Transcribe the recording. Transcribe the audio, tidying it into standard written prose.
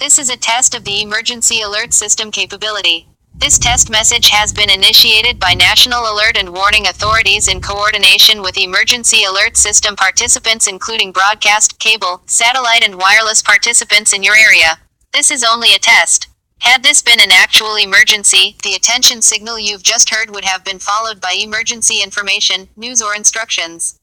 This is a test of the emergency alert system capability. This test message has been initiated by National Alert and Warning Authorities in coordination with emergency alert system participants including broadcast, cable, satellite and wireless participants in your area. This is only a test. Had this been an actual emergency, the attention signal you've just heard would have been followed by emergency information, news or instructions.